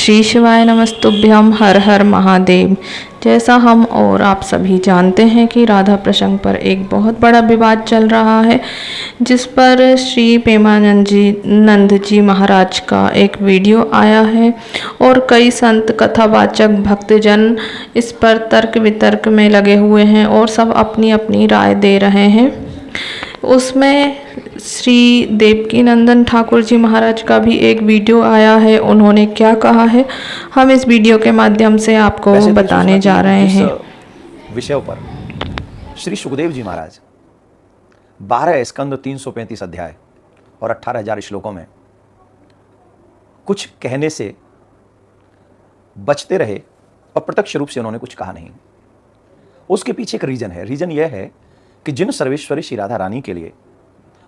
श्री शिवाय नमस्तुभ्यम, हर हर महादेव। जैसा हम और आप सभी जानते हैं कि राधा प्रसंग पर एक बहुत बड़ा विवाद चल रहा है, जिस पर श्री प्रेमानंद जी नंद जी महाराज का एक वीडियो आया है और कई संत कथावाचक भक्तजन इस पर तर्क वितर्क में लगे हुए हैं और सब अपनी अपनी राय दे रहे हैं। उसमें श्री देवकी नंदन ठाकुर जी महाराज का भी एक वीडियो आया है। उन्होंने क्या कहा है, हम इस वीडियो के माध्यम से आपको बताने जा रहे हैं। विषयों पर श्री सुखदेव जी महाराज 12 स्कंद 335 अध्याय और 18,000 श्लोकों में कुछ कहने से बचते रहे और प्रत्यक्ष रूप से उन्होंने कुछ कहा नहीं। उसके पीछे एक रीजन है। रीजन यह है कि जिन सर्वेश्वरी श्री राधा रानी के लिए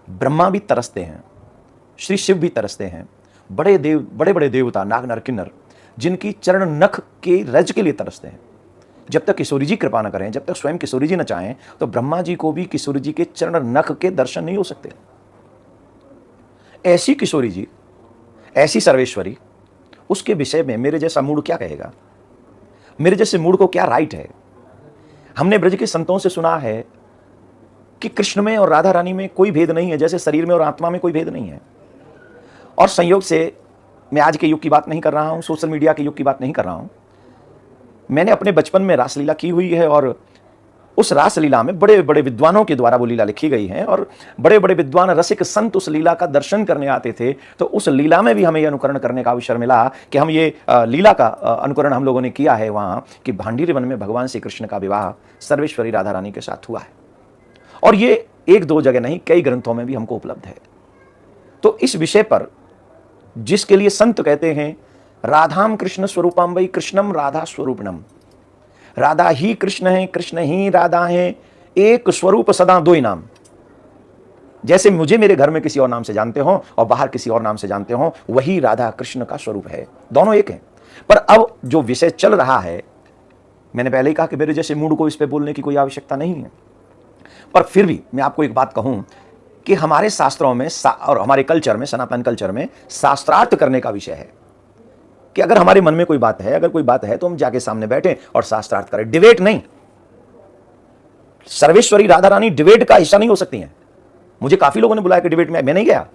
ब्रह्मा भी तरसते हैं, श्री शिव भी तरसते हैं, बड़े बड़े देवता नाग नर किन्नर जिनकी चरण नख के रज के लिए तरसते हैं, जब तक किशोरी जी कृपा न करें, जब तक स्वयं किशोरी जी न चाहें, तो ब्रह्मा जी को भी किशोरी जी के चरण नख के दर्शन नहीं हो सकते। ऐसी किशोरी जी, ऐसी सर्वेश्वरी, उसके विषय में मेरे जैसा मूड क्या कहेगा? मेरे जैसे मूड को क्या राइट है? हमने ब्रज के संतों से सुना है कि कृष्ण में और राधा रानी में कोई भेद नहीं है, जैसे शरीर में और आत्मा में कोई भेद नहीं है। और संयोग से मैं आज के युग की बात नहीं कर रहा हूं, सोशल मीडिया के युग की बात नहीं कर रहा हूं। मैंने अपने बचपन में रासलीला की हुई है और उस रासलीला में बड़े बड़े विद्वानों के द्वारा वो लीला लिखी गई है और बड़े बड़े विद्वान रसिक संत उस लीला का दर्शन करने आते थे। तो उस लीला में भी हमें यह अनुकरण करने का अवसर मिला कि हम ये लीला का अनुकरण हम लोगों ने किया है वहाँ कि भांडीर वन में भगवान श्री कृष्ण का विवाह सर्वेश्वरी राधा रानी के साथ हुआ है। और ये एक दो जगह नहीं, कई ग्रंथों में भी हमको उपलब्ध है। तो इस विषय पर जिसके लिए संत कहते हैं राधाम कृष्ण स्वरूपम वै कृष्णम राधा स्वरूपणम, राधा ही कृष्ण है, कृष्ण ही राधा है, एक स्वरूप सदा दो ही नाम। जैसे मुझे मेरे घर में किसी और नाम से जानते हो और बाहर किसी और नाम से जानते हो, वही राधा कृष्ण का स्वरूप है, दोनों एक हैं। पर अब जो विषय चल रहा है, मैंने पहले ही कहा कि मेरे जैसे मूड को इस पे बोलने की कोई आवश्यकता नहीं है, पर फिर भी मैं आपको एक बात कहूं कि हमारे शास्त्रों में और हमारे कल्चर में, सनातन कल्चर में शास्त्रार्थ करने का विषय है कि अगर हमारे मन में कोई बात है, अगर कोई बात है तो हम जाके सामने बैठें और शास्त्रार्थ करें, डिबेट नहीं। सर्वेश्वरी राधा रानी डिबेट का हिस्सा नहीं हो सकती हैं। मुझे काफी लोगों ने बुलाया कि डिबेट में, मैं नहीं गया।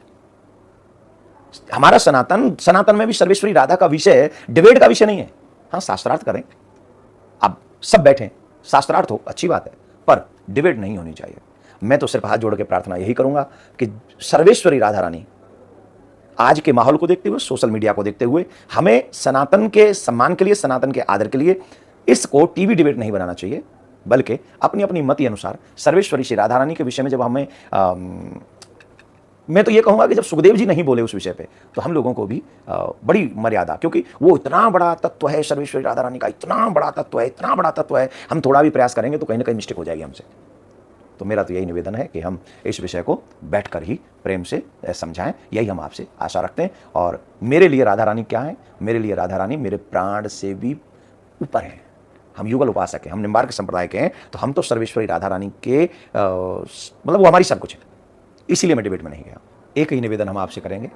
हमारा सनातन में भी सर्वेश्वरी राधा का विषय डिबेट का विषय नहीं है। हाँ, शास्त्रार्थ करें, अब सब बैठें, शास्त्रार्थ हो, अच्छी बात है, पर डिबेट नहीं होनी चाहिए। मैं तो सिर्फ हाथ जोड़ के प्रार्थना यही करूंगा कि सर्वेश्वरी राधा रानी आज के माहौल को देखते हुए, सोशल मीडिया को देखते हुए, हमें सनातन के सम्मान के लिए, सनातन के आदर के लिए इसको टीवी डिबेट नहीं बनाना चाहिए, बल्कि अपनी अपनी मति अनुसार सर्वेश्वरी श्री राधा रानी के विषय में जब हमें मैं तो ये कहूंगा कि जब सुखदेव जी नहीं बोले उस विषय पे, तो हम लोगों को भी बड़ी मर्यादा, क्योंकि वो इतना बड़ा तत्व है, सर्वेश्वरी राधा रानी का इतना बड़ा तत्व है, इतना बड़ा तत्व है, हम थोड़ा भी प्रयास करेंगे तो कहीं ना कहीं मिस्टेक हो जाएगी हमसे। तो मेरा तो यही निवेदन है कि हम इस विषय को बैठकर ही प्रेम से समझाएं, यही हम आपसे आशा रखते हैं। और मेरे लिए राधा रानी क्या है? मेरे लिए राधा रानी मेरे प्राण से भी ऊपर है। हम युगल उपासक हैं, हम निम्बार्क संप्रदाय के हैं, तो हम तो सर्वेश्वरी राधा रानी के मतलब वो हमारी सब कुछ है। इसीलिए मैं डिबेट में नहीं गया। एक ही निवेदन हम आपसे करेंगे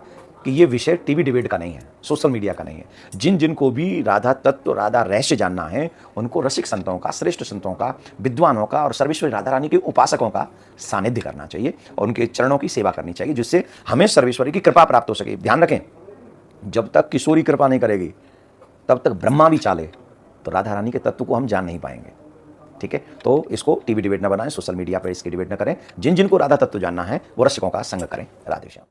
कि ये विषय टीवी डिबेट का नहीं है, सोशल मीडिया का नहीं है। जिन जिन को भी राधा तत्व, राधा रहस्य जानना है, उनको रसिक संतों का, श्रेष्ठ संतों का, विद्वानों का और सर्वेश्वरी राधा रानी के उपासकों का सानिध्य करना चाहिए और उनके चरणों की सेवा करनी चाहिए, जिससे हमें सर्वेश्वरी की कृपा प्राप्त हो सके। ध्यान रखें, जब तक किशोरी कृपा नहीं करेगी, तब तक ब्रह्मा भी चाले तो राधा रानी के तत्व को हम जान नहीं पाएंगे। ठीक है, तो इसको टीवी डिबेट न बनाएं, सोशल मीडिया पर इसकी डिबेट न करें। जिन जिनको राधा तत्व जानना है वो रसिकों का संग करें। राधे श्याम।